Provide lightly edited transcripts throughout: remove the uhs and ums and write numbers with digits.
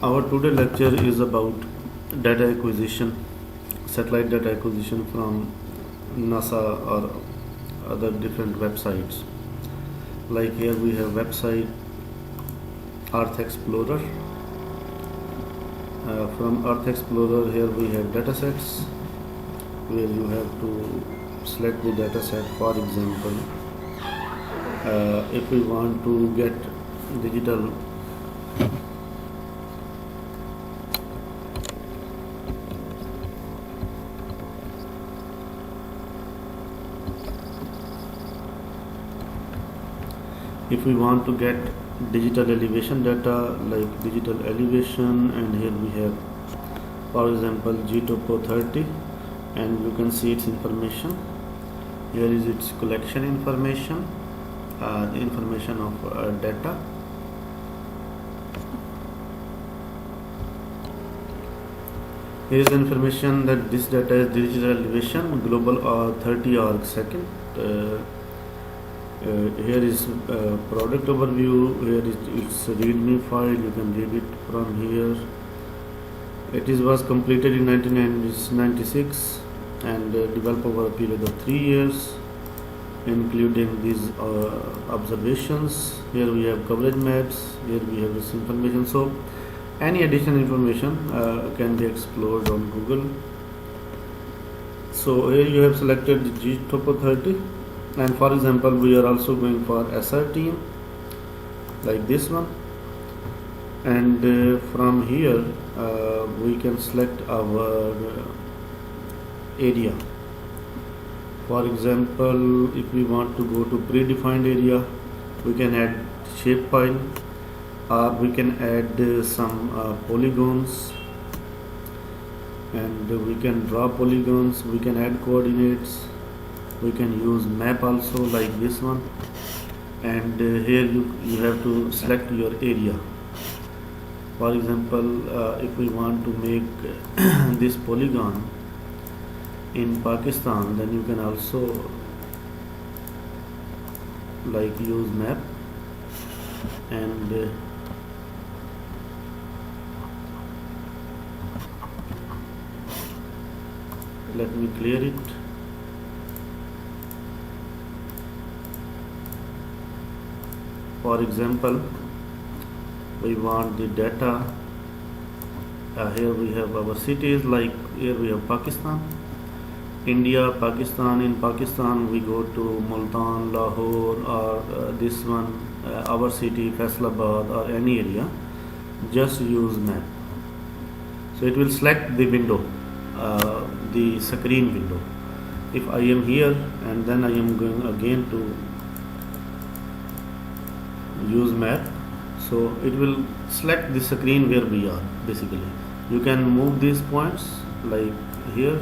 Our today lecture is about data acquisition, satellite data acquisition from NASA or other different websites. Like here we have website Earth Explorer. From Earth Explorer, here we have datasets where you have to select the dataset. For example, if we want to get digital if we want to get digital elevation data, like digital elevation, and here we have, for example, GTOPO 30, and you can see its information. Here is its collection information, the information of data. Here is the information that this data is digital elevation, global or 30 arc second. Here is product overview. Here is its readme file. You can read it from here. It was completed in 1996 and developed over a period of 3 years, including these observations. Here we have coverage maps. Here we have this information. So any additional information can be explored on Google. So here you have selected the GTOPO 30, and for example we are also going for SR team like this one, and from here we can select our area. For example, if we want to go to predefined area, we can add shapefile, or we can add some polygons, and we can draw polygons. We can add coordinates. We can use map also like this one, and here you have to select your area. For example, if we want to make this polygon in Pakistan, then you can also like use map, and let me clear it. For example, we want the data. Here we have our cities, like here we have Pakistan, India, Pakistan. In Pakistan we go to Multan, Lahore, or this one, our city Faisalabad, or any area. Just use map. So it will select the window, the screen window. If I am here and then I am going again to use map, so it will select the screen where we are. Basically you can move these points like here.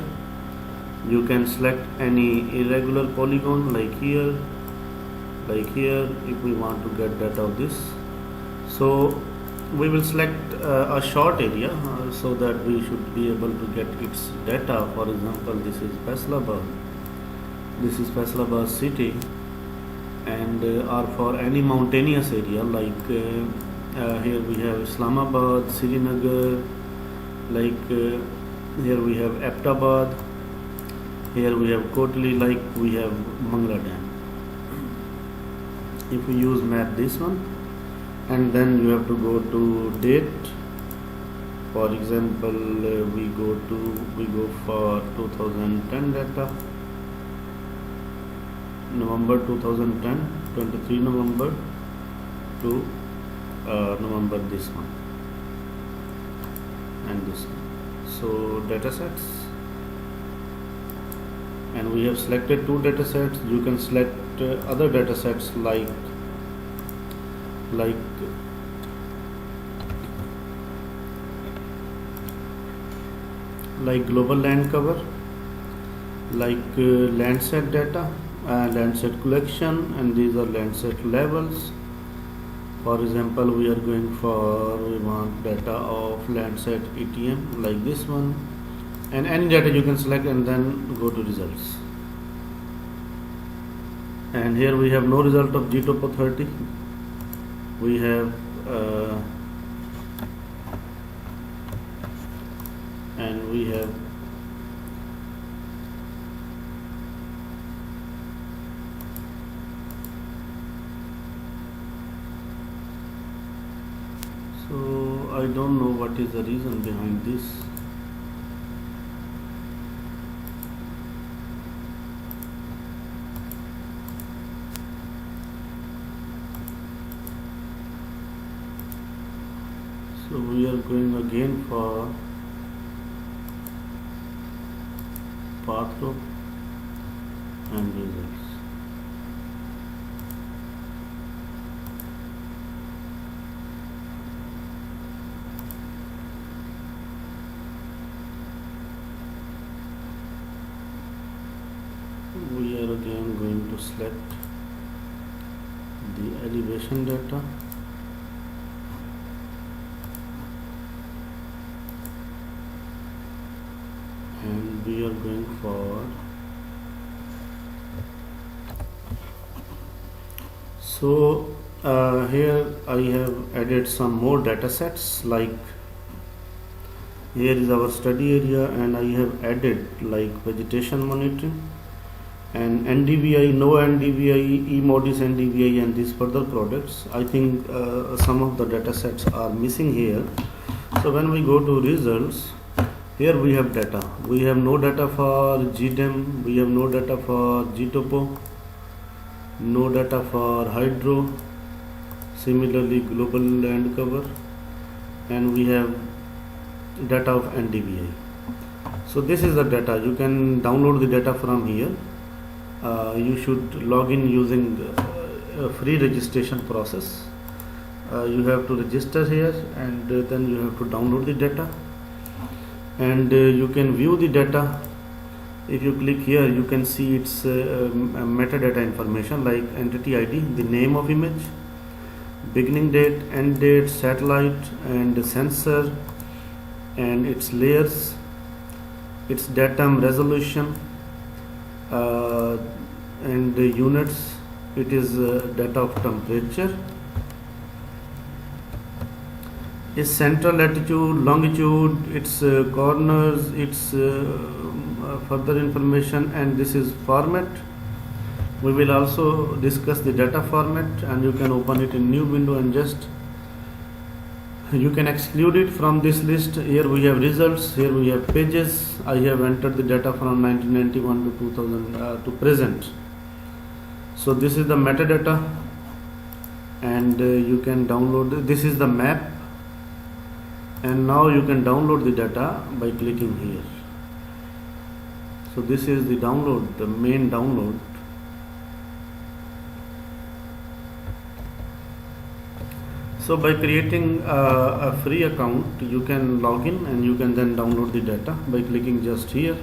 You can select any irregular polygon like here, if we want to get data of this. So we will select a short area so that we should be able to get its data. For example, this is Faisalabad city, and or for any mountainous area, like here we have Islamabad, Srinagar, like here we have Abbottabad, here we have Kotli, like we have Mangla Dam. If we use map this one, and then you have to go to date. For example, we go for 2010 data, November 2010, 23 November to November, this one and this one. So datasets, and we have selected 2 datasets. You can select other datasets like global land cover, like Landsat data, Landsat collection, and these are Landsat levels. For example, we want data of Landsat ETM like this one, and any data you can select and then go to results. And here we have no result of GTOPO 30. We have have I don't know what is the reason behind this. So we are going again for path row and results. We are again going to select the elevation data, and we are going for here I have added some more data sets. Like here is our study area, and I have added like vegetation monitoring and NDVI, no NDVI, eModis NDVI, and these further products. I think some of the data sets are missing here. So when we go to results, here we have data. We have no data for GDEM, we have no data for GTOPO, no data for hydro, similarly global land cover, and we have data of NDVI. So this is the data. You can download the data from here. You should log in using a free registration process. You have to register here, and then you have to download the data, and you can view the data. If you click here, you can see its metadata information like entity ID, the name of image, beginning date, end date, satellite and sensor, and its layers, its datum, resolution, and the units. It is data of temperature, its central latitude, longitude, its corners, its further information, and this is format. We will also discuss the data format, and you can open it in new window and just you can exclude it from this list. Here we have results, here we have pages. I have entered the data from 1991 to 2000 to present. So this is the metadata, and you can download. This is the map, and now you can download the data by clicking here. So this is the download, the main download. So by creating a free account, you can log in and you can then download the data by clicking just here.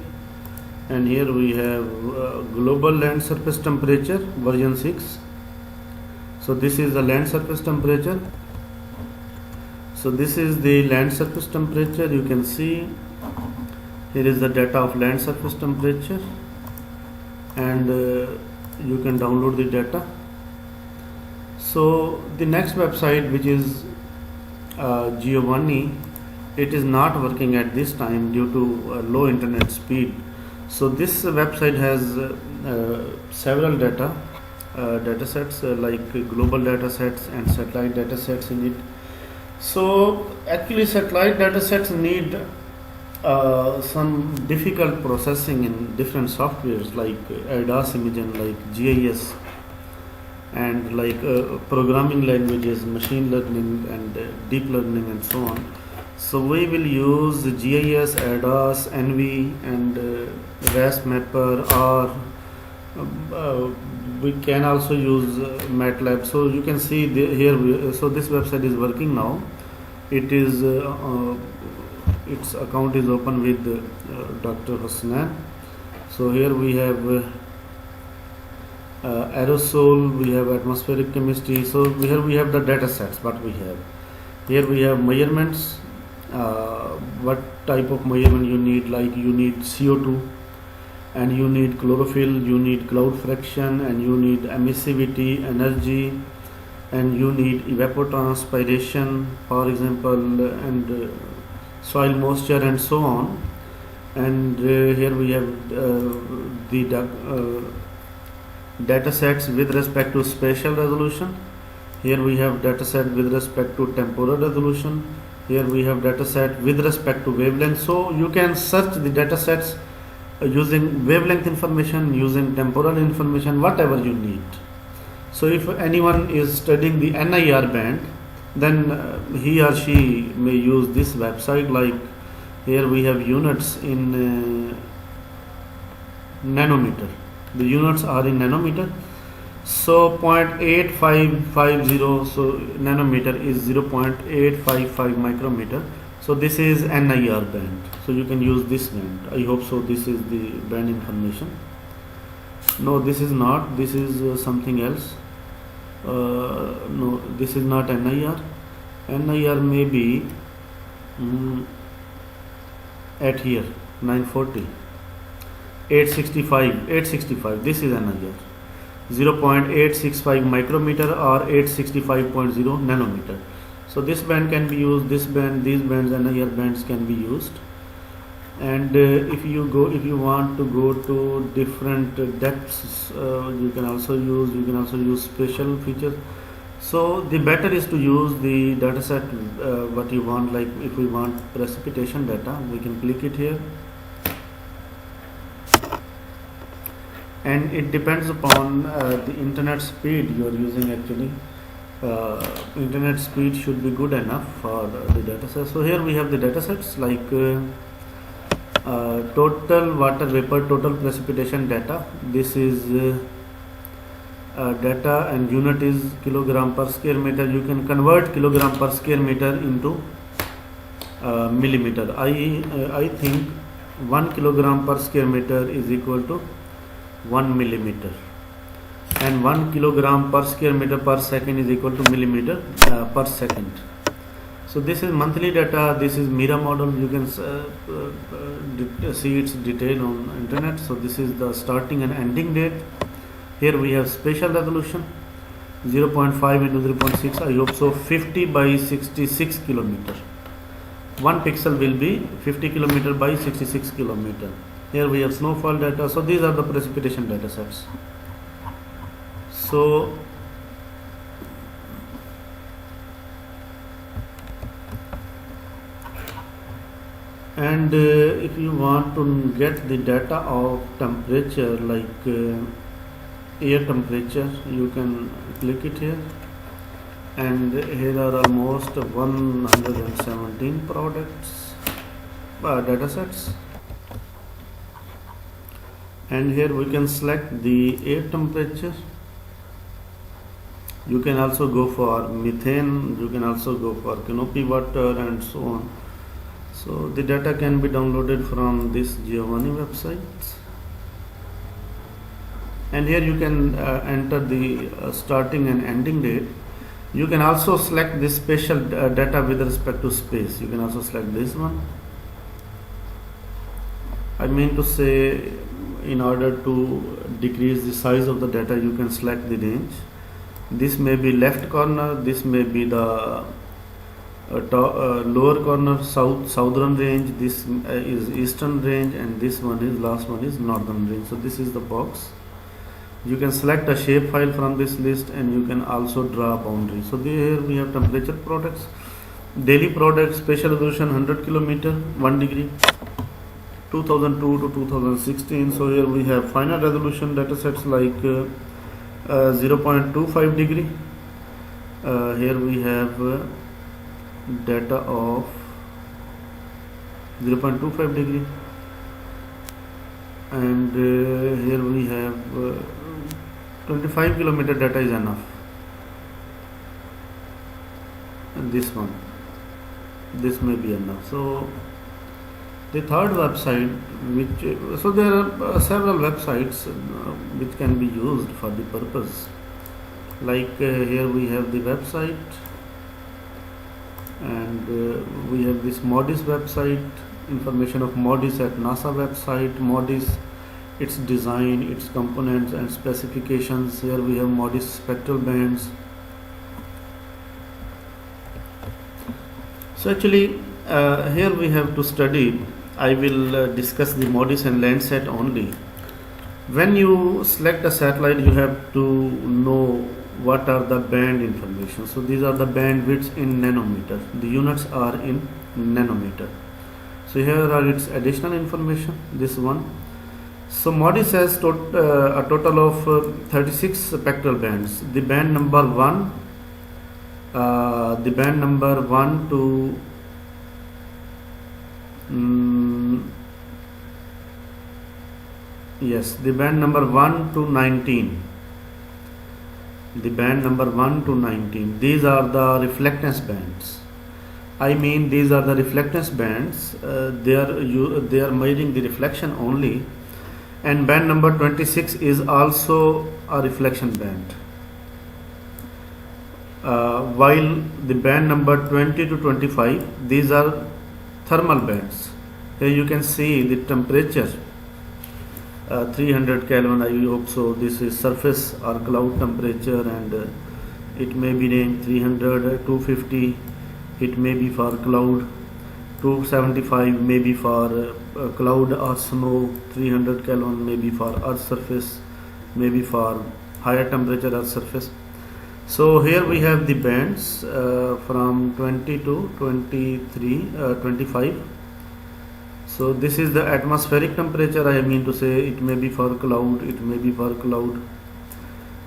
And here we have global land surface temperature version 6. So this is the land surface temperature. So this is the land surface temperature. You can see here is the data of land surface temperature, and you can download the data. So the next website, which is Giovanni, it is not working at this time due to low internet speed. So this website has several data sets like global data sets and satellite data sets in it. So actually satellite data sets need some difficult processing in different softwares like ADAS imaging, like GIS, and like programming languages, machine learning and deep learning and so on. So we will use GIS, ADAS, NV and RAS Mapper, or we can also use MATLAB. So you can see here, so this website is working now. It is its account is open with Dr. Hosnan. So here we have aerosol, we have atmospheric chemistry. So here we have the data sets. What we have here, we have measurements. What type of measurement you need? Like you need CO2, and you need chlorophyll, you need cloud fraction, and you need emissivity, energy, and you need evapotranspiration, for example, and soil moisture and so on. And here we have the data sets with respect to spatial resolution. Here we have data set with respect to temporal resolution. Here we have data set with respect to wavelength. So you can search the data sets using wavelength information, using temporal information, whatever you need. So if anyone is studying the NIR band, then he or she may use this website. Like here we have units in nanometer. The units are in nanometer. So 0.8550, so nanometer is 0.855 micrometer. So this is NIR band. So you can use this band. I hope so. This is the band information. No, this is not. This is something else. No, this is not NIR. NIR may be at here 940, 865. This is NIR. 0.865 micrometer or 865.0 nanometer. So this band can be used. This band, these bands, NIR bands can be used. And if you want to go to different depths, you can also use special features. So the better is to use the data set what you want. Like if we want precipitation data, we can click it here, and it depends upon the internet speed you are using. Actually, internet speed should be good enough for the data set. So here we have the data sets like total water vapor, total precipitation data. This is data, and unit is kilogram per square meter. You can convert kilogram per square meter into millimeter. I think 1 kilogram per square meter is equal to 1 millimeter, and 1 kilogram per square meter per second is equal to millimeter per second. So this is monthly data. This is Mira model. You can see its detail on internet. So this is the starting and ending date. Here we have spatial resolution 0.5 into 0.6. I hope so. 50 by 66 kilometer. One pixel will be 50 kilometer by 66 kilometer. Here we have snowfall data. So these are the precipitation data sets. So and if you want to get the data of temperature, like air temperature, you can click it here, and here are almost 117 products data sets. And here we can select the air temperature. You can also go for methane, you can also go for canopy water, and so on. So the data can be downloaded from this Giovanni website. And here you can enter the starting and ending date. You can also select this spatial data with respect to space. You can also select this one. I mean to say, in order to decrease the size of the data, you can select the range. This may be left corner, this may be the lower corner, southern range, this is eastern range, and this one is, last one is northern range. So this is the box. You can select a shape file from this list, and you can also draw a boundary. So here we have temperature products, daily products, spatial resolution 100 kilometer, 1 degree, 2002 to 2016. So here we have final resolution data sets like 0.25 degree. Here we have data of 0.25 degree, and here we have 25 kilometer data is enough. And this one, this may be enough. So the third website, which so there are several websites which can be used for the purpose. Like here we have the website, and we have this MODIS website, information of MODIS at NASA website, MODIS, its design, its components and specifications. Here we have MODIS spectral bands. So actually here we have to study I will discuss the MODIS and Landsat only. When you select a satellite, you have to know what are the band information. So these are the bandwidths in nanometer. The units are in nanometer. So here are its additional information. This one. So MODIS has a total of 36 spectral bands. The band number 1, to the band number 1 to 19. The band number 1 to 19. These are the reflectance bands. I mean, these are the reflectance bands. They are measuring the reflection only. And band number 26 is also a reflection band. While the band number 20 to 25, these are thermal bands. Here you can see the temperature, 300 Kelvin. I hope so. This is surface or cloud temperature, and it may be range 300, 250. It may be for cloud. 275 maybe for cloud or snow. 300 Kelvin maybe for earth surface, maybe for higher temperature earth surface. So here we have the bands from 20 to 25. So this is the atmospheric temperature. I mean to say, it may be for cloud, it may be for cloud.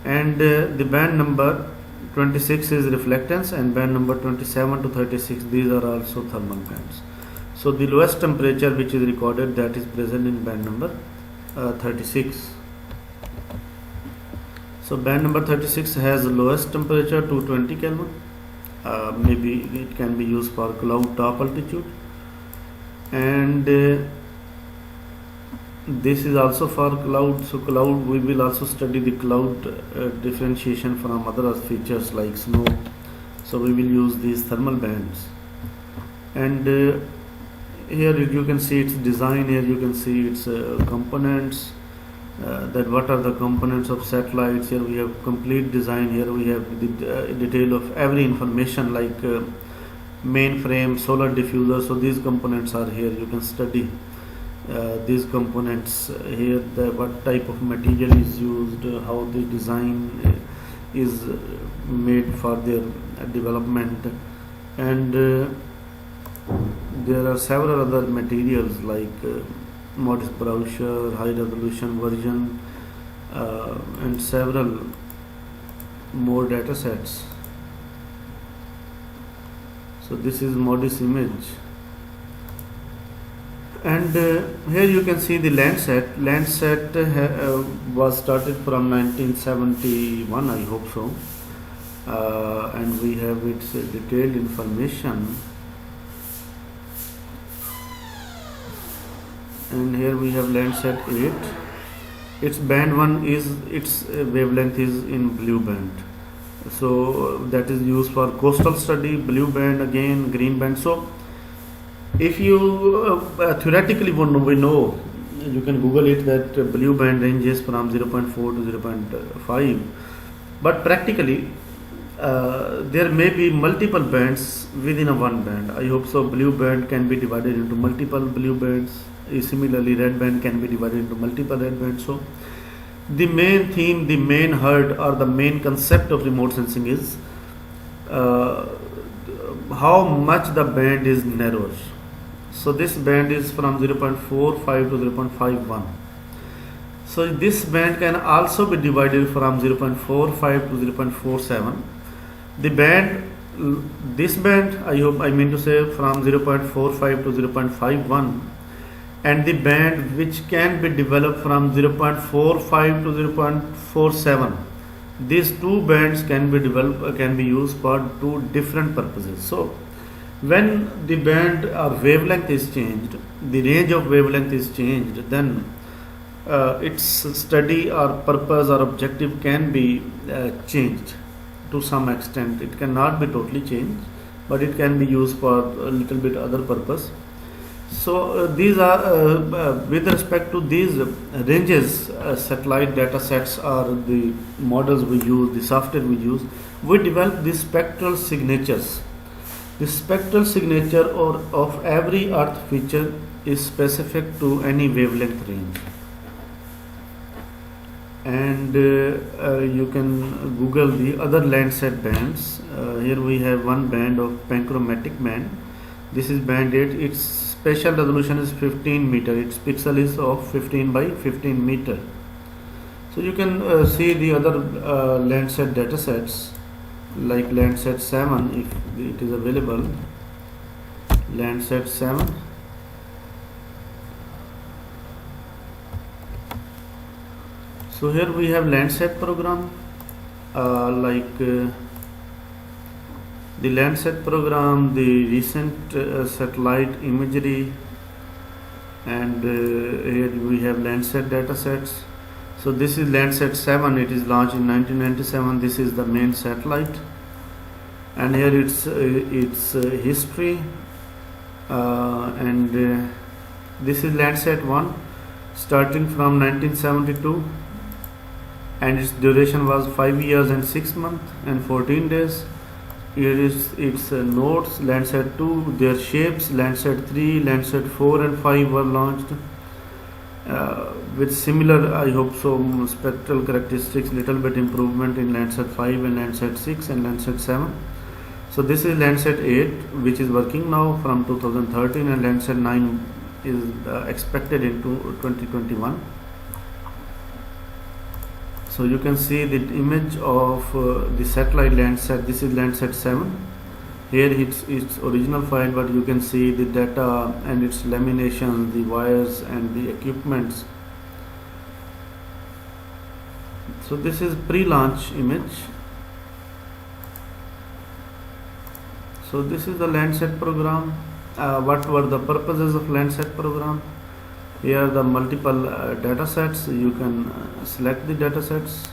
And the band number 26 is reflectance, and band number 27 to 36, these are also thermal bands. So the lowest temperature which is recorded, that is present in band number 36. So band number 36 has the lowest temperature, 220 Kelvin. Maybe it can be used for cloud top altitude. And this is also for cloud. So cloud, we will also study the cloud differentiation from other features like snow. So we will use these thermal bands. And here you can see its design. Here you can see its components. That what are the components of satellites. Here we have complete design. Here we have the detail of every information like mainframe, solar diffuser. So these components are here. You can study these components here, what type of material is used, how the design is made for their development, and there are several other materials like MODIS brochure, high resolution version, and several more data sets. So this is MODIS image. And here you can see the Landsat. Landsat was started from 1971, I hope so. And we have its detailed information. And here we have Landsat 8. Its band 1 is, its wavelength is in blue band. So that is used for coastal study. Blue band again, green band. So if you theoretically we know, you can Google it, that blue band ranges from 0.4 to 0.5, but practically there may be multiple bands within a one band. I hope so. Blue band can be divided into multiple blue bands. Similarly, red band can be divided into multiple red bands. So the main theme, the main heart, or the main concept of remote sensing is how much the band is narrower. So this band is from 0.45 to 0.51. So this band can also be divided from 0.45 to 0.47. The band, this band, I mean to say, from 0.45 to 0.51, and the band which can be developed from 0.45 to 0.47. These two bands can be developed, can be used for two different purposes. So when the band or wavelength is changed, the range of wavelength is changed, then its study or purpose or objective can be changed to some extent. It cannot be totally changed, but it can be used for a little bit other purpose. So these are with respect to these ranges, satellite data sets or the models we use, the software we use, we develop these spectral signatures. The spectral signature or of every Earth feature is specific to any wavelength range. And you can Google the other Landsat bands. Here we have one band of panchromatic band. This is band 8. Its spatial resolution is 15 meter. Its pixel is of 15 by 15 meter. So you can see the other Landsat datasets like Landsat 7 if it is available. Landsat 7. So here we have Landsat program, the Landsat program, the recent satellite imagery, and here we have Landsat datasets. So this is Landsat 7. It is launched in 1997. This is the main satellite, and here its history, and this is Landsat 1, starting from 1972. And its duration was 5 years and 6 months and 14 days. Here is its nodes. Landsat 2, their shapes. Landsat 3, Landsat 4 and 5 were launched with similar, I hope so, spectral characteristics, little bit improvement in Landsat 5 and Landsat 6 and Landsat 7. So this is Landsat 8, which is working now from 2013, and Landsat 9 is expected into 2021. So you can see the image of the satellite Landsat. This is Landsat 7. Here it's its original file, but you can see the data and its lamination, the wires and the equipments. So this is pre-launch image. So this is the Landsat program. What were the purposes of Landsat program? Here are the multiple data sets. You can select the data sets,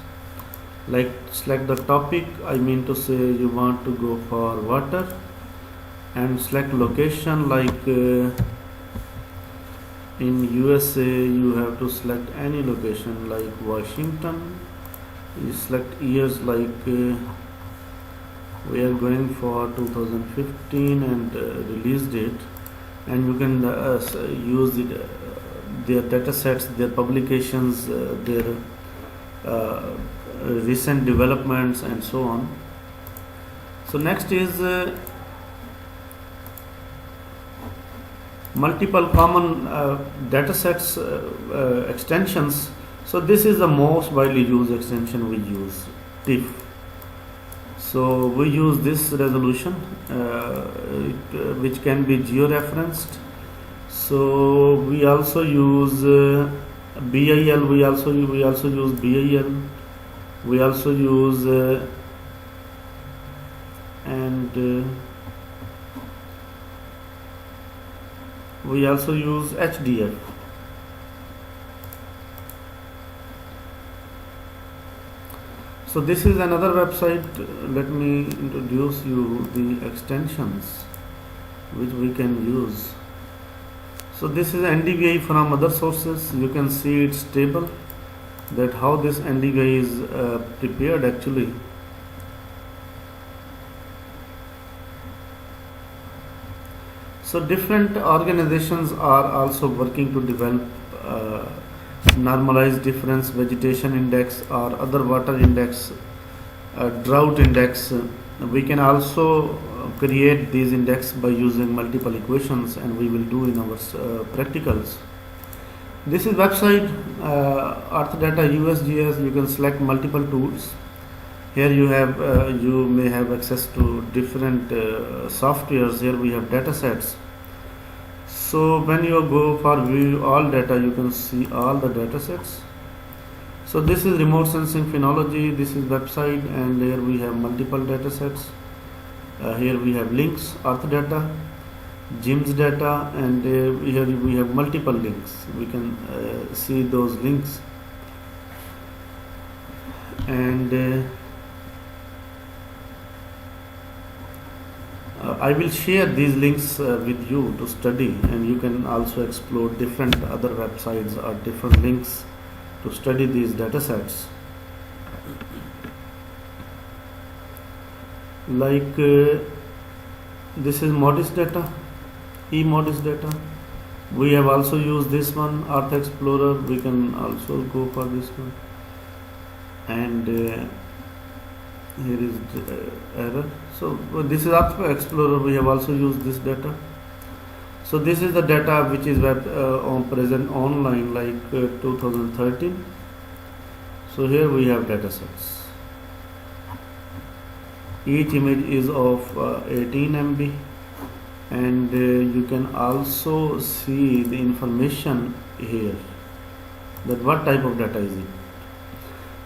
like select the topic. I mean to say you want to go for water, and select location, like in USA you have to select any location like Washington. You select years, like we are going for 2015 and release date, and you can use their data sets, their publications, their recent developments and so on. So next is multiple common data sets extensions. So this is the most widely used extension we use, TIFF. So we use this resolution which can be georeferenced. So we also use BIL. We also use BIL. We also use we also use HDF. So this is another website. Let me introduce you the extensions which we can use. So this is NDVI from other sources. You can see its table, that how this NDVI is prepared actually. So different organizations are also working to develop normalized difference vegetation index or other water index, drought index. We can also create these index by using multiple equations, and we will do in our practicals. This is website Earth Data USGS. You can select multiple tools. Here you have you may have access to different softwares. Here we have data sets. So when you go for view all data, you can see all the data sets. So this is remote sensing phenology. This is website, and here we have multiple data sets. Here we have links, Earth data, GIMS data, and here we have multiple links. We can see those links, and I will share these links with you to study, and you can also explore different other websites or different links to study these data sets. Like This is modis data, e-modis data. We have also used this one, Earth Explorer. We can also go for this one. And here is the error. So this is Earth Explorer. We have also used this data. So this is the data which is present online, like 2013. So here we have data sets. Each image is of 18 MB, and you can also see the information here, that what type of data is it.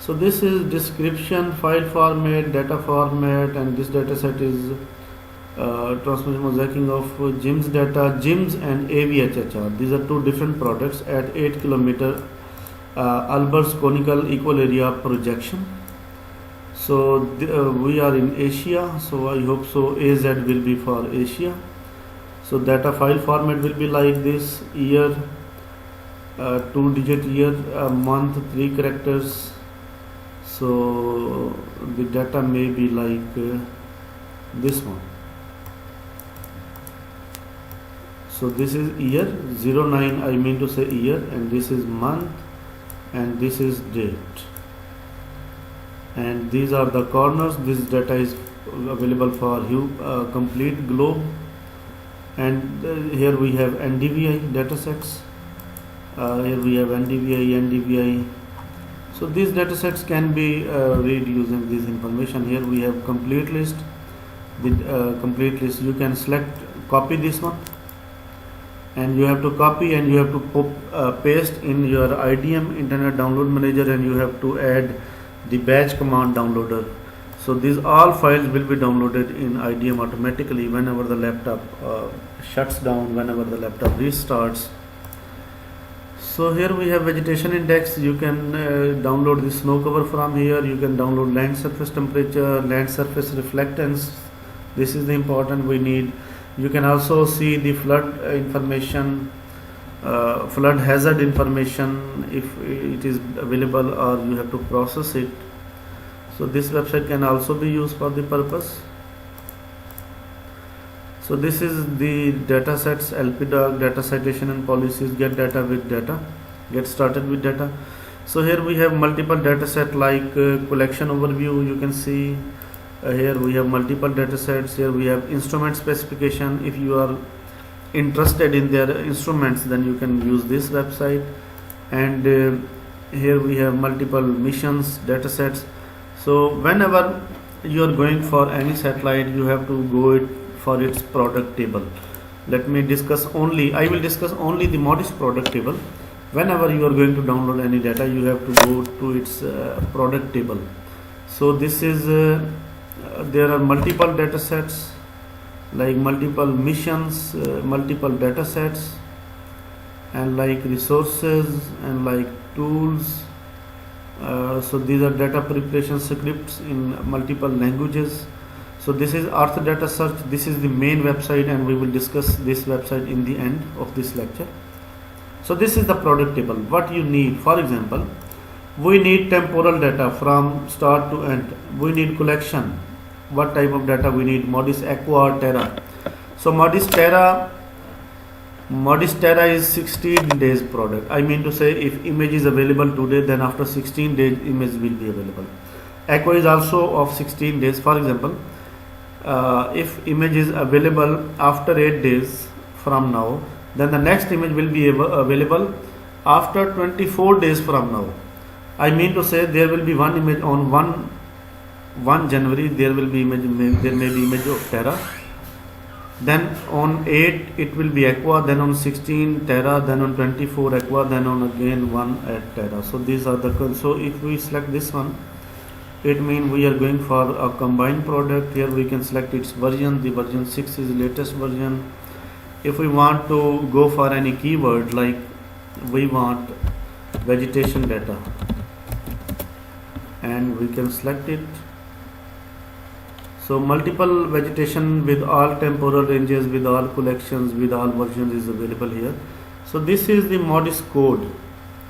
So this is description, file format, data format, and this data set is transmission mosaicing of GIMS data, GIMS and AVHHR. These are two different products at 8 km Albert's conical equal area projection. So we are in Asia, so I hope so AZ will be for Asia. So data file format will be like this: year, 2-digit year, month, 3 characters. So the data may be like this one. So this is year 09, I mean to say year, and this is month, and this is date, and these are the corners. This data is available for complete globe, and here we have NDVI data sets. Here we have NDVI. So these data sets can be read using this information. Here we have complete list. The complete list, you can select, copy this one, and you have to copy and you have to paste in your IDM Internet Download Manager, and you have to add the batch command downloader. So these all files will be downloaded in IDM automatically whenever the laptop shuts down, whenever the laptop restarts. So here we have vegetation index. You can download the snow cover from here. You can download land surface temperature, land surface reflectance. This is the important we need. You can also see the flood information, flood hazard information, if it is available or you have to process it. So this website can also be used for the purpose. So this is the data sets, LPDOC, data citation and policies, get data with data, get started with data. So here we have multiple data set like collection overview. You can see here we have multiple data sets. Here we have instrument specification. If you are interested in their instruments, then you can use this website. And here we have multiple missions data sets. So whenever you are going for any satellite, you have to go for its product table. Let me discuss only, I will discuss only the modest product table. Whenever you are going to download any data, you have to go to its product table. So this is there are multiple data sets, like multiple missions, multiple data sets, and like resources and like tools. So these are data preparation scripts in multiple languages. So this is Earth Data Search. This is the main website, and we will discuss this website in the end of this lecture. So this is the product table. What you need, for example, we need temporal data from start to end. We need collection. What type of data we need? Modis Aqua or Terra. So Modis Terra is 16 days product. I mean to say, if image is available today, then after 16 days image will be available. Aqua is also of 16 days. For example, if image is available after 8 days from now, then the next image will be available after 24 days from now. I mean to say, there will be one image on 1 January, there will be there may be image of Terra. Then on 8 it will be Aqua, then on 16 Terra, then on 24 Aqua, then on again 1 at Terra. So these are the, so if we select this one, it means we are going for a combined product. Here we can select its version. The version 6 is latest version. If we want to go for any keyword, like we want vegetation data, and we can select it. So multiple vegetation with all temporal ranges, with all collections, with all versions is available here. So this is the MODIS code.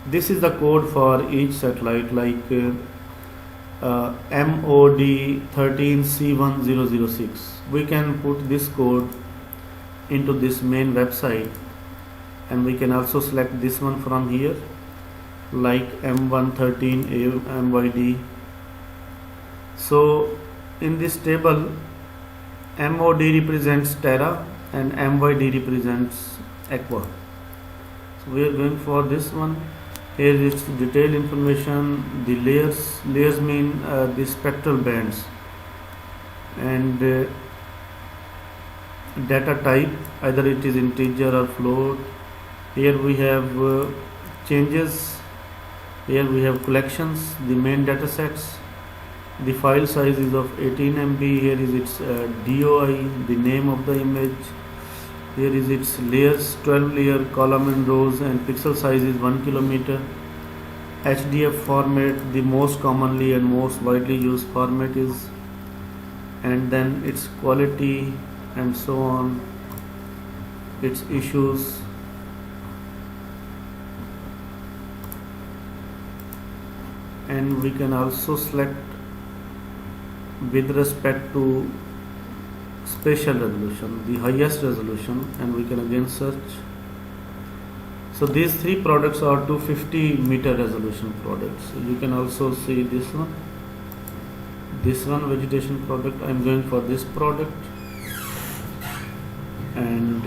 This is the code for each satellite. Like MOD 13C1006. We can put this code into this main website, and we can also select this one from here, like M113 MYD. So in this table, MOD represents Terra and MYD represents Aqua. So we are going for this one. Here is detailed information. The layers mean the spectral bands, and data type, either it is integer or float. Here we have changes. Here we have collections, the main data sets. The file size is of 18 MB. Here is its DOI, the name of the image. Here is its layers, 12 layer, column and rows, and pixel size is 1 kilometer. HDF format, the most commonly and most widely used format is, and then its quality and so on, its issues. And we can also select with respect to spatial resolution, the highest resolution, and we can again search. So these three products are 250 meter resolution products. You can also see this one vegetation product. I am going for this product, and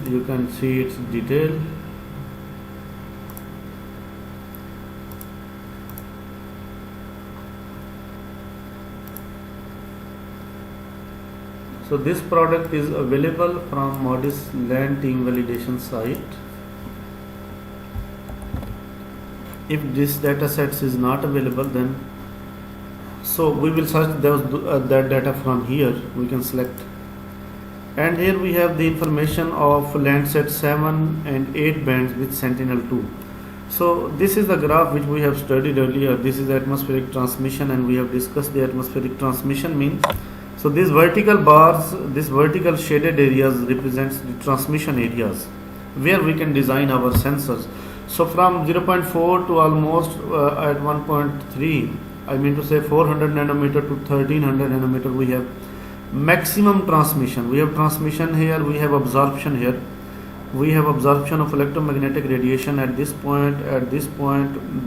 you can see its detail. So this product is available from Modis Land Team Validation site. If this data sets is not available, then so we will search that data from here. We can select, and here we have the information of Landsat 7 and 8 bands with Sentinel-2. So this is the graph which we have studied earlier. This is atmospheric transmission, and we have discussed the atmospheric transmission means. So these vertical bars, these vertical shaded areas represents the transmission areas where we can design our sensors. So from 0.4 to almost at 1.3, I mean to say 400 nanometer to 1300 nanometer, we have maximum transmission. We have transmission here, we have absorption here. We have absorption of electromagnetic radiation at this point,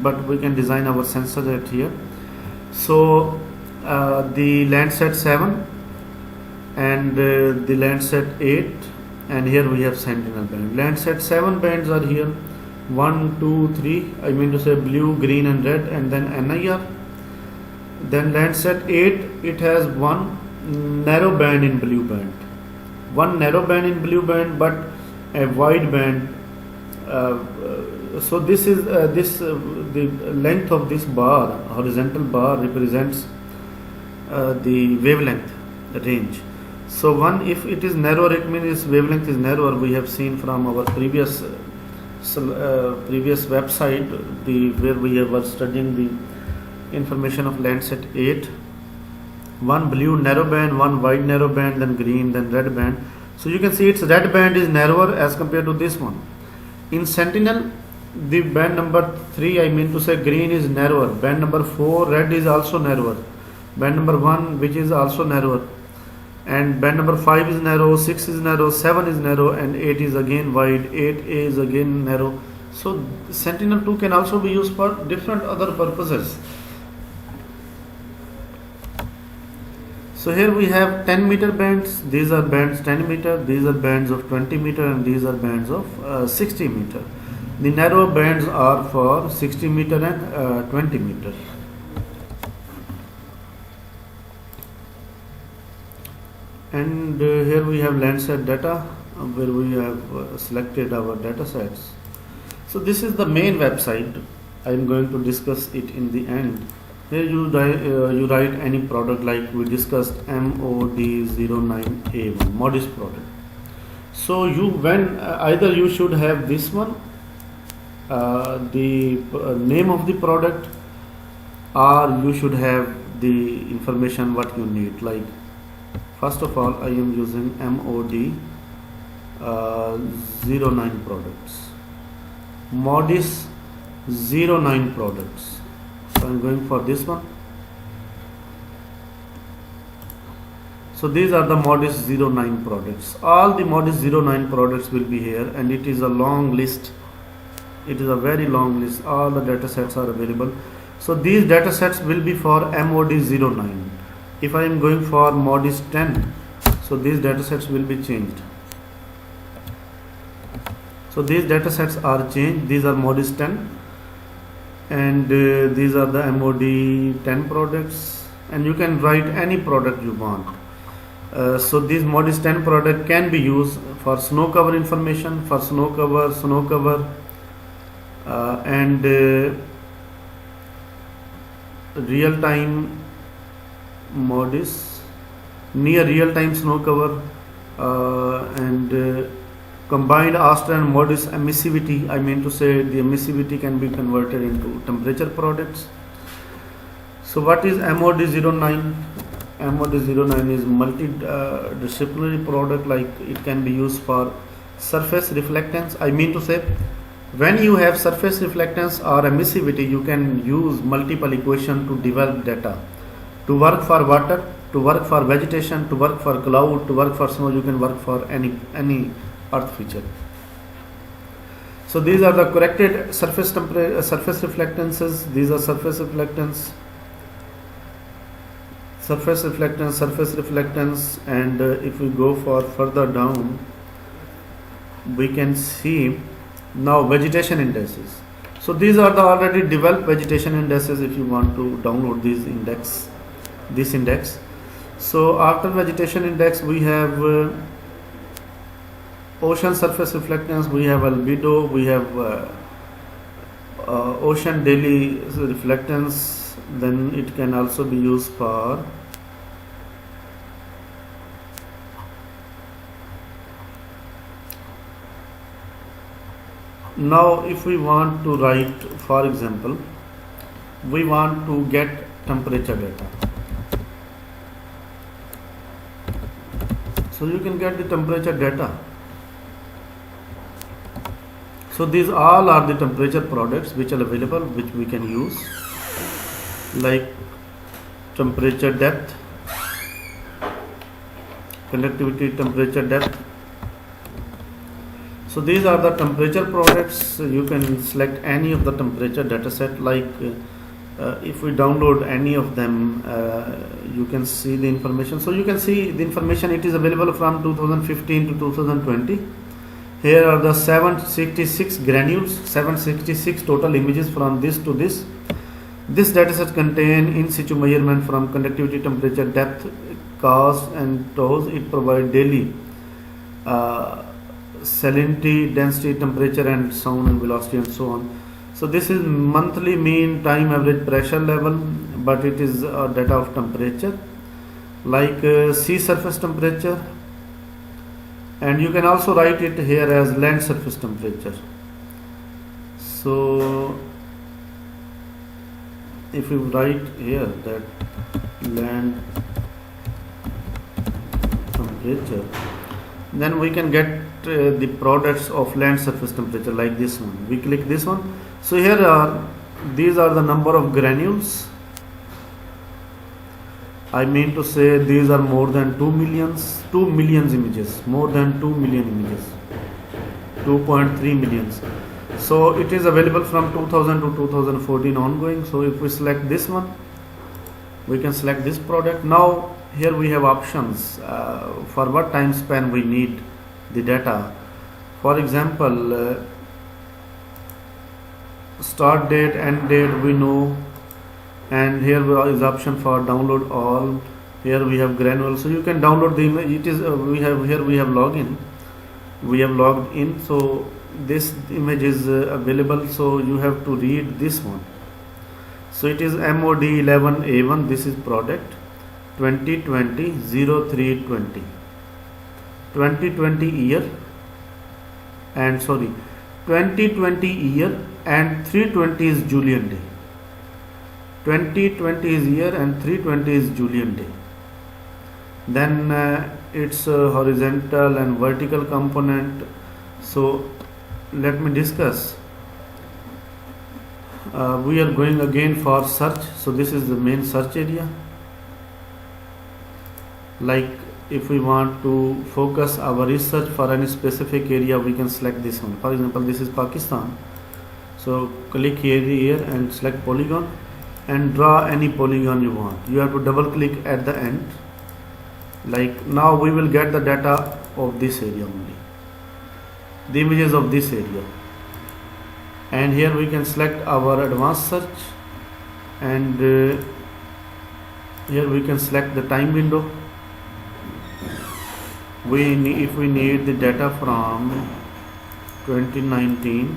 but we can design our sensors at here. So the Landsat 7 and the Landsat 8, and here we have Sentinel band. Landsat 7 bands are here, 1, 2, 3, I mean to say blue, green and red, and then NIR. Then Landsat 8, it has one narrow band in blue band, but a wide band. So this is the length of this bar, horizontal bar, represents the wavelength range. So one, if it is narrower, it means its wavelength is narrower. We have seen from our previous website, where we were studying the information of Landsat 8. One blue narrow band, one wide narrow band, then green, then red band. So you can see its red band is narrower as compared to this one. In Sentinel, the band number 3, I mean to say green, is narrower. Band number 4, red, is also narrower. Band number 1, which is also narrower, and band number 5 is narrow, 6 is narrow, 7 is narrow, and 8 is again wide, 8A is again narrow. So Sentinel-2 can also be used for different other purposes. So here we have 10 meter bands. These are bands 10 meter, these are bands of 20 meter, and these are bands of 60 meter. The narrow bands are for 60 meter and 20 meter. And here we have Landsat data, where we have selected our data sets. So this is the main website. I am going to discuss it in the end. Here you write any product, like we discussed MOD09A1, Modis product. So either you should have this one, the name of the product, or you should have the information what you need. Like, first of all, I am using MOD09 products, Modis 09 products. So I am going for this one. So these are the Modis 09 products. All the Modis 09 products will be here, and it is a long list. It is a very long list. All the data sets are available. So these data sets will be for MOD 09. If I am going for Modis 10, so these data sets will be changed. So these data sets are changed. These are Modis 10, and these are the MOD 10 products, and you can write any product you want. So these Modis 10 product can be used for snow cover information, for snow cover, and real time Modis, near real time snow cover, and combined Astra and Modis emissivity. I mean to say the emissivity can be converted into temperature products. So what is MOD09? MOD09 is multidisciplinary product. Like, it can be used for surface reflectance. I mean to say, when you have surface reflectance or emissivity, you can use multiple equations to develop data. To work for water, to work for vegetation, to work for cloud, to work for snow, you can work for any earth feature. So these are the corrected surface reflectances. These are surface reflectance, and if we go for further down, we can see now vegetation indices. So these are the already developed vegetation indices. If you want to download this index. So after vegetation index, we have ocean surface reflectance, we have albedo, we have ocean daily reflectance. Then it can also be used for now if we want to write, for example, we want to get temperature data. So you can get the temperature data. So these all are the temperature products which are available, which we can use, like temperature depth, conductivity, temperature depth. So these are the temperature products. You can select any of the temperature data set. Like if we download any of them, you can see the information. So you can see the information. It is available from 2015 to 2020. Here are the 766 granules, 766 total images from this to this. This dataset contain in situ measurement from conductivity, temperature, depth, cause and taux. It provides daily salinity, density, temperature and sound and velocity and so on. So this is monthly mean time average pressure level, but it is data of temperature, like sea surface temperature. And you can also write it here as land surface temperature. So if you write here that land temperature, then we can get the products of land surface temperature, like this one. We click this one. So here these are the number of granules. I mean to say these are more than 2 million images, more than 2 million images, 2.3 millions. So it is available from 2000 to 2014 ongoing. So if we select this one, we can select this product. Now here we have options for what time span we need the data. For example, start date, end date we know, and here is option for download all. Here we have granular, so you can download the image. It is we have login, we have logged in, so this image is available. So you have to read this one. So it is MOD11A1. This is product 2020-0320, 2020 year, and 2020 year and 320 is Julian day. 2020 is year and 320 is Julian day. Then it's horizontal and vertical component. So let me discuss. We are going again for search. So this is the main search area. Like if we want to focus our research for any specific area, we can select this one. For example, this is Pakistan. So click here and select polygon and draw any polygon you want. You have to double click at the end. Like now we will get the data of this area only, the images of this area. And here we can select our advanced search, and here we can select the time window. If we need the data from 2019,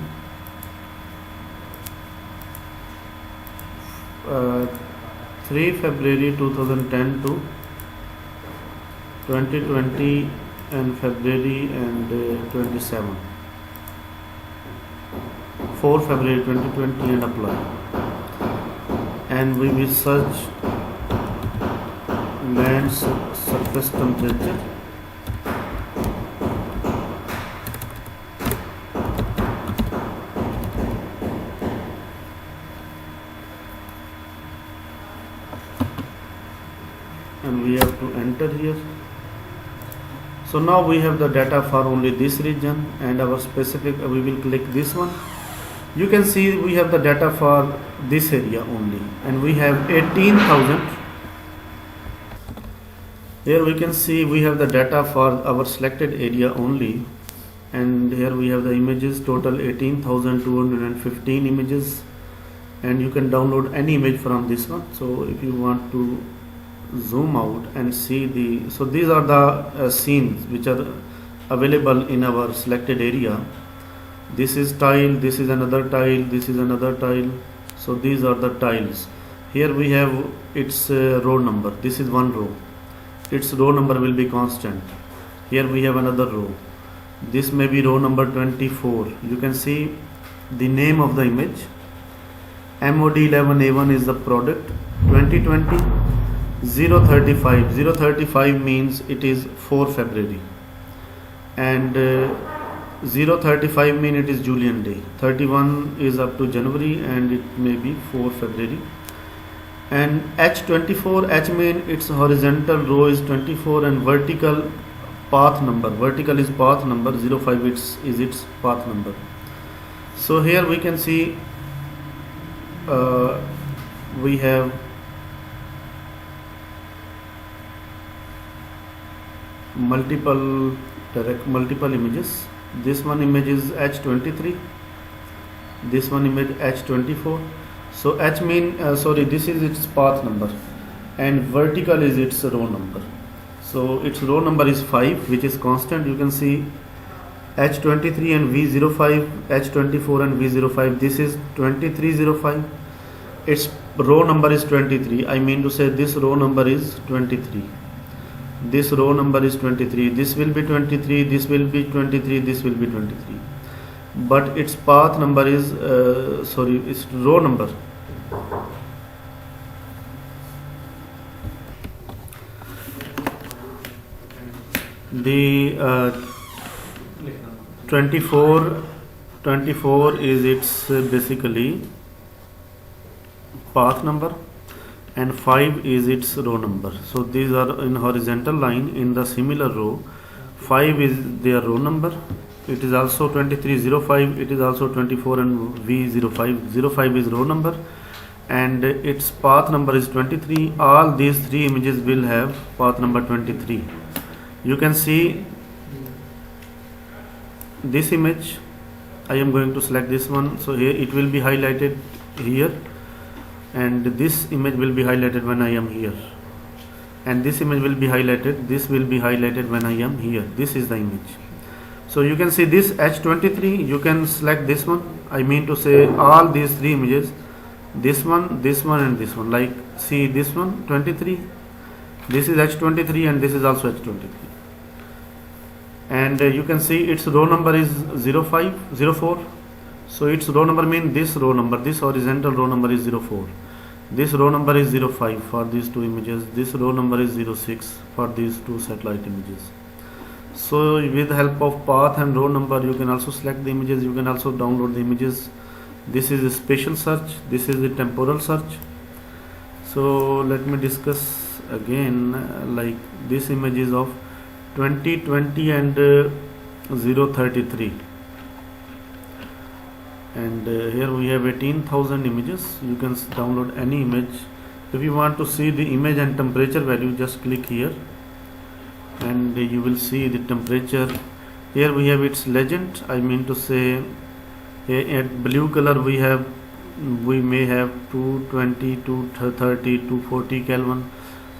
3 February 2010 to 2020 and February and 27, 4 February 2020, and apply. And we will search land surface temperature. And we have to enter here. So now we have the data for only this region, and our specific, we will click this one. You can see we have the data for this area only, and we have 18,000. Here we can see we have the data for our selected area only, and here we have the images, total 18,215 images, and you can download any image from this one. So if you want to zoom out and see so these are the scenes which are available in our selected area. This is tile, this is another tile, this is another tile. So these are the tiles. Here we have its row number. This is one row, its row number will be constant. Here we have another row, this may be row number 24. You can see the name of the image, MOD11A1 is the product, 2020 035. 035 means it is 4 February, and 035 mean it is Julian day. 31 is up to January, and it may be 4 February. And H24, H mean its horizontal row is 24 and vertical path number. Vertical is path number, 05 is its path number. So here we can see we have multiple images. This one image is H23, this one image H24. So H mean this is its path number, and vertical is its row number. So its row number is 5, which is constant. You can see H23 and V05, H24 and V05. This is 2305. Its row number is 23. I mean to say this row number is 23. This row number is 23. This will be 23. This will be 23. This will be 23. But its path number is its row number. The 24 is its basically path number, and 5 is its row number. So these are in horizontal line. In the similar row, 5 is their row number. It is also 2305. It is also 24 and V05. 05 is row number, and its path number is 23. All these three images will have path number 23. You can see this image. I am going to select this one. So here it will be highlighted here, and this image will be highlighted when I am here, and this image will be highlighted. This will be highlighted when I am here. This is the image. So you can see this H23. You can select this one. I mean to say all these three images, this one, and this one. Like see this one 23. This is H23, and this is also H23. And you can see its row number is 04. So its row number means this row number, this horizontal row number is 04. This row number is 05 for these two images. This row number is 06 for these two satellite images. So with the help of path and row number, you can also select the images. You can also download the images. This is a spatial search. This is the temporal search. So let me discuss again like this image is of 2020 and 033, and here we have 18,000 images. You can download any image. If you want to see the image and temperature value, just click here and you will see the temperature. Here we have its legend, I mean to say at blue color we may have 220, 230, 240 Kelvin.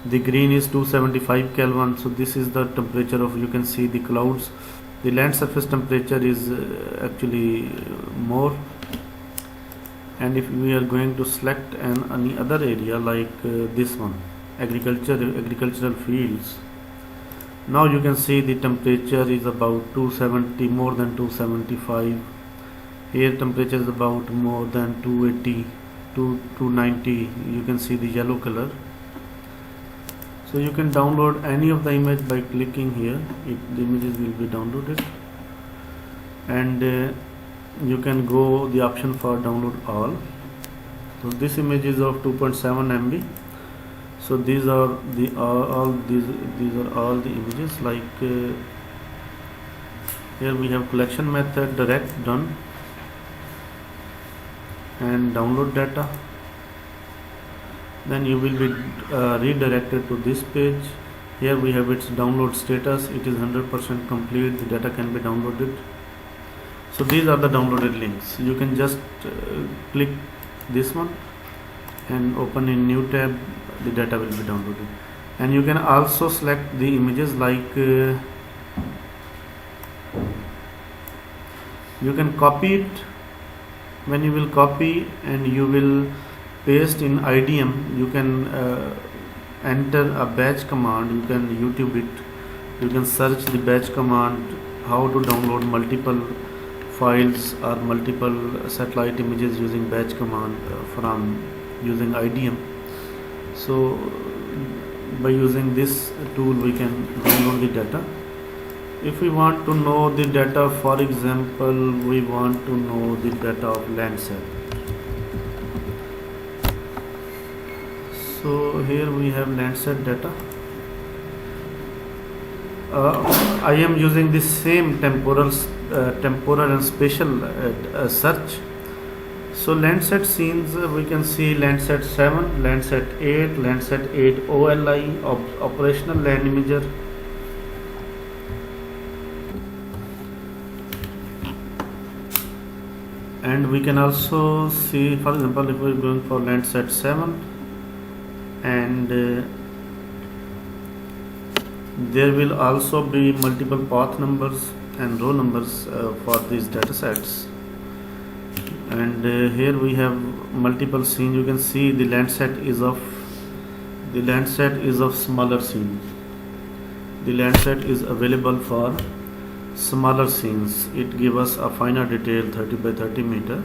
The green is 275 Kelvin. So this is the temperature of, you can see the clouds. The land surface temperature is actually more. And if we are going to select any other area like this one, agricultural fields, now you can see the temperature is about 270, more than 275. Here temperature is about more than 280 to 290. You can see the yellow color. So you can download any of the image by clicking here. The images will be downloaded, and you can go the option for download all. So this image is of 2.7 MB. So these are the all these are all the images. Like here we have collection method, direct, done, and download data. Then you will be redirected to this page. Here we have its download status. It is 100% complete. The data can be downloaded. So these are the downloaded links. You can just click this one and open in new tab. The data will be downloaded, and you can also select the images like you can copy it. When you will copy and you will paste in IDM, you can enter a batch command. You can YouTube it. You can search the batch command, how to download multiple files or multiple satellite images using batch command from using IDM. So by using this tool we can download the data. If we want to know the data, for example, we want to know the data of Landsat. So here we have Landsat data. I am using the same temporal and spatial search. So Landsat scenes, we can see Landsat 7, Landsat 8, Landsat 8 OLI, operational land imager. And we can also see, for example, if we are going for Landsat 7, and there will also be multiple path numbers and row numbers for these data sets. And here we have multiple scenes. You can see the Landsat is of smaller scene. The Landsat is available for smaller scenes. It gives us a finer detail, 30 by 30 meter.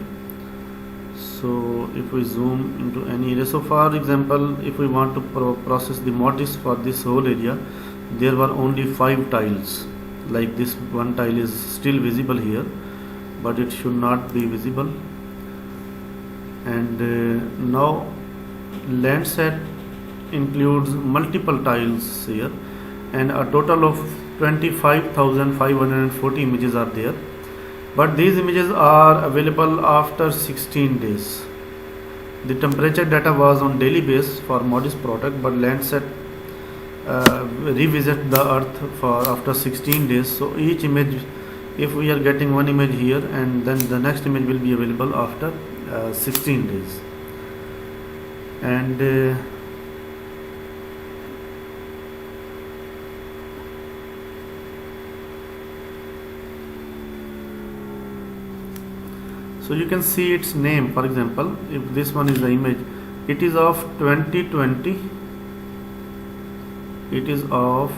So if we zoom into any area, so for example, if we want to process the motifs for this whole area, there were only 5 tiles. Like this one tile is still visible here, but it should not be visible. And now Landsat includes multiple tiles here, and a total of 25,540 images are there. But these images are available after 16 days. The temperature data was on daily basis for MODIS product, but Landsat revisit the earth for after 16 days. So each image, if we are getting one image here, and then the next image will be available after 16 days. And so you can see its name. For example, if this one is the image, it is of 2020. It is of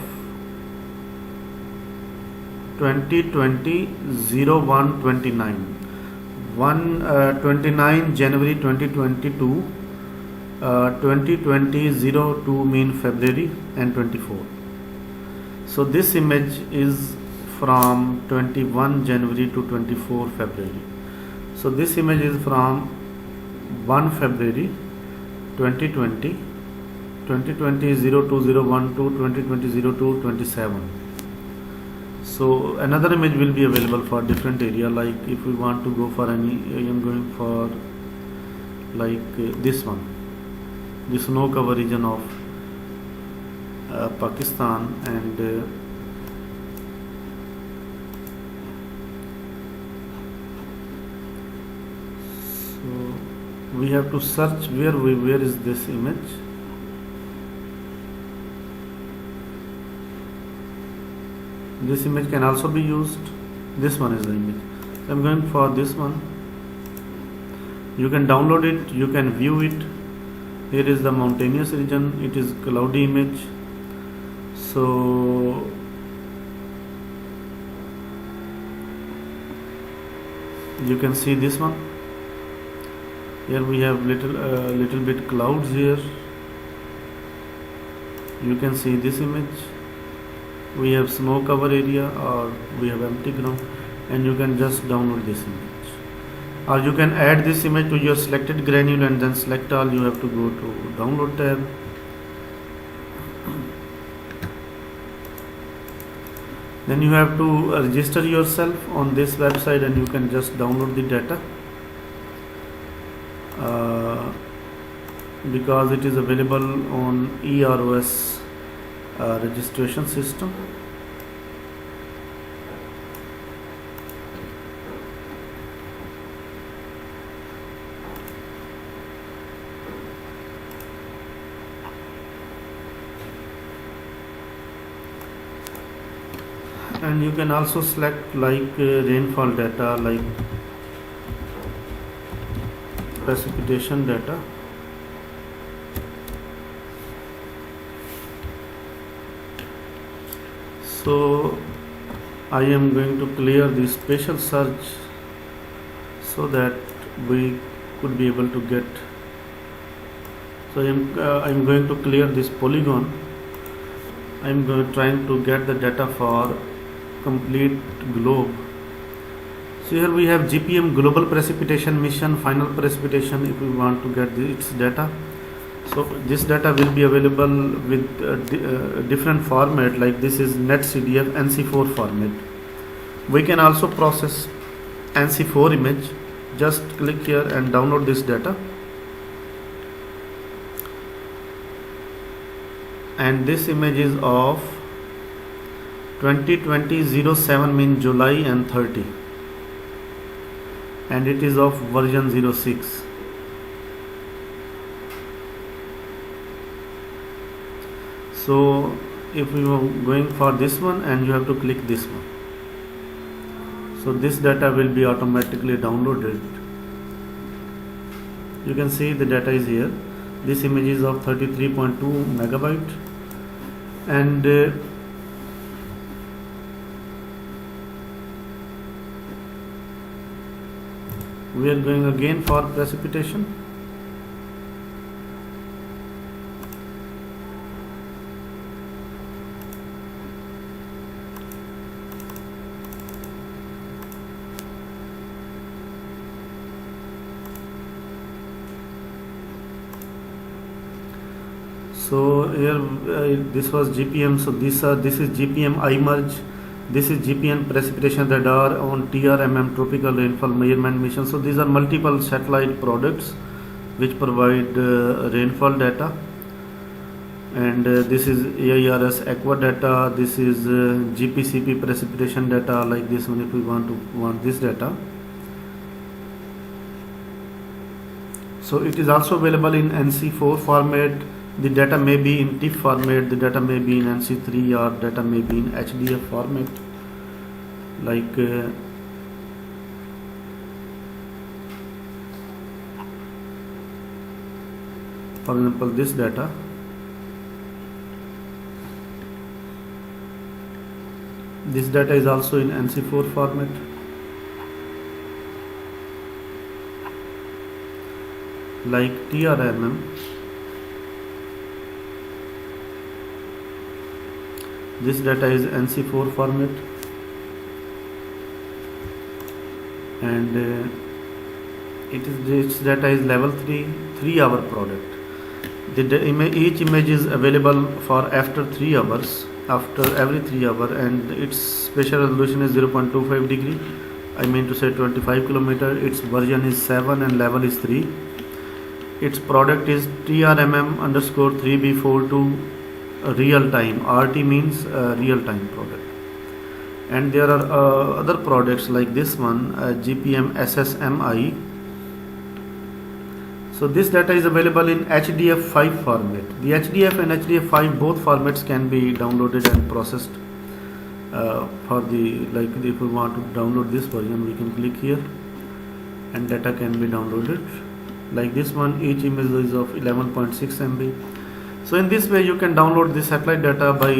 2020-01-29. 29 January 2022, 2020-02 mean February, and 24. So this image is from 21 January to 24 February. So this image is from 1 February 2020 2020-0201 to 2020-0227. So another image will be available for different area. Like if we want to go for any, I am going for like this one, the snow cover region of Pakistan, and so we have to search where is this image. This image can also be used. This one is the image. So I'm going for this one. You can download it, you can view it. Here is the mountainous region. It is cloudy image. So you can see this one. Here we have little bit clouds here. You can see this image. We have snow cover area, or we have empty ground, and you can just download this image, or you can add this image to your selected granule and then select all. You have to go to download tab. Then you have to register yourself on this website, and you can just download the data because it is available on EROS registration system. And you can also select like rainfall data, like precipitation data. So I am going to clear the spatial search so that we could be able to get. So I am going to clear this polygon. I am trying to get the data for complete globe. So here we have GPM global precipitation mission, final precipitation, if we want to get its data. So this data will be available with different format, like this is NetCDF NC4 format. We can also process NC4 image. Just click here and download this data. And this image is of 2020-07 mean July and 30, and it is of version 06. So if we were going for this one, and you have to click this one, so this data will be automatically downloaded. You can see the data is here. This image is of 33.2 megabyte, and we are going again for precipitation. So here this was GPM. So this is GPM iMerge. This is GPM precipitation radar on TRMM tropical rainfall measurement mission. So these are multiple satellite products which provide rainfall data. And this is AIRS aqua data. This is GPCP precipitation data, like this one if we want this data. So it is also available in NC4 format. The data may be in TIFF format, the data may be in NC3, or data may be in HDF format, like for example this data. This data is also in NC4 format. Like TRMM. This data is NC4 format, and its data is level 3 3-hour product. Each image is available for after 3 hours, after every 3 hour, and its spatial resolution is 0.25 degree. I mean to say 25 kilometer. Its version is 7 and level is 3. Its product is TRMM underscore 3B42 real time. RT means real time product. And there are other products like this one, GPM SSMI. So this data is available in HDF5 format. The HDF and HDF5 both formats can be downloaded and processed. If we want to download this version, we can click here and data can be downloaded. Like this one, each image is of 11.6 MB. So in this way you can download the satellite data by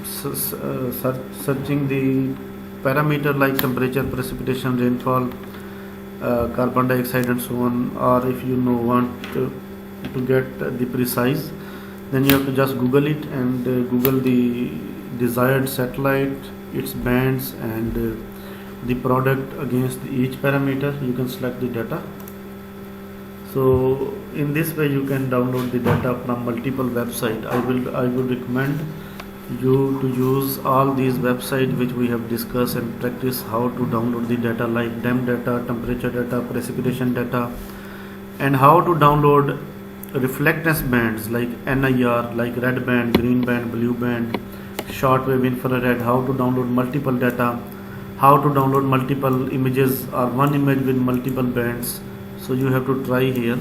searching the parameter like temperature, precipitation, rainfall, carbon dioxide and so on. Or if you want to get the precise, then you have to just Google it and Google the desired satellite, its bands and the product against each parameter. You can select the data. So in this way you can download the data from multiple websites. I would recommend you to use all these websites which we have discussed and practice how to download the data like DEM data, temperature data, precipitation data, and how to download reflectance bands like NIR, like red band, green band, blue band, shortwave, infrared, how to download multiple data, how to download multiple images or one image with multiple bands. So you have to try here.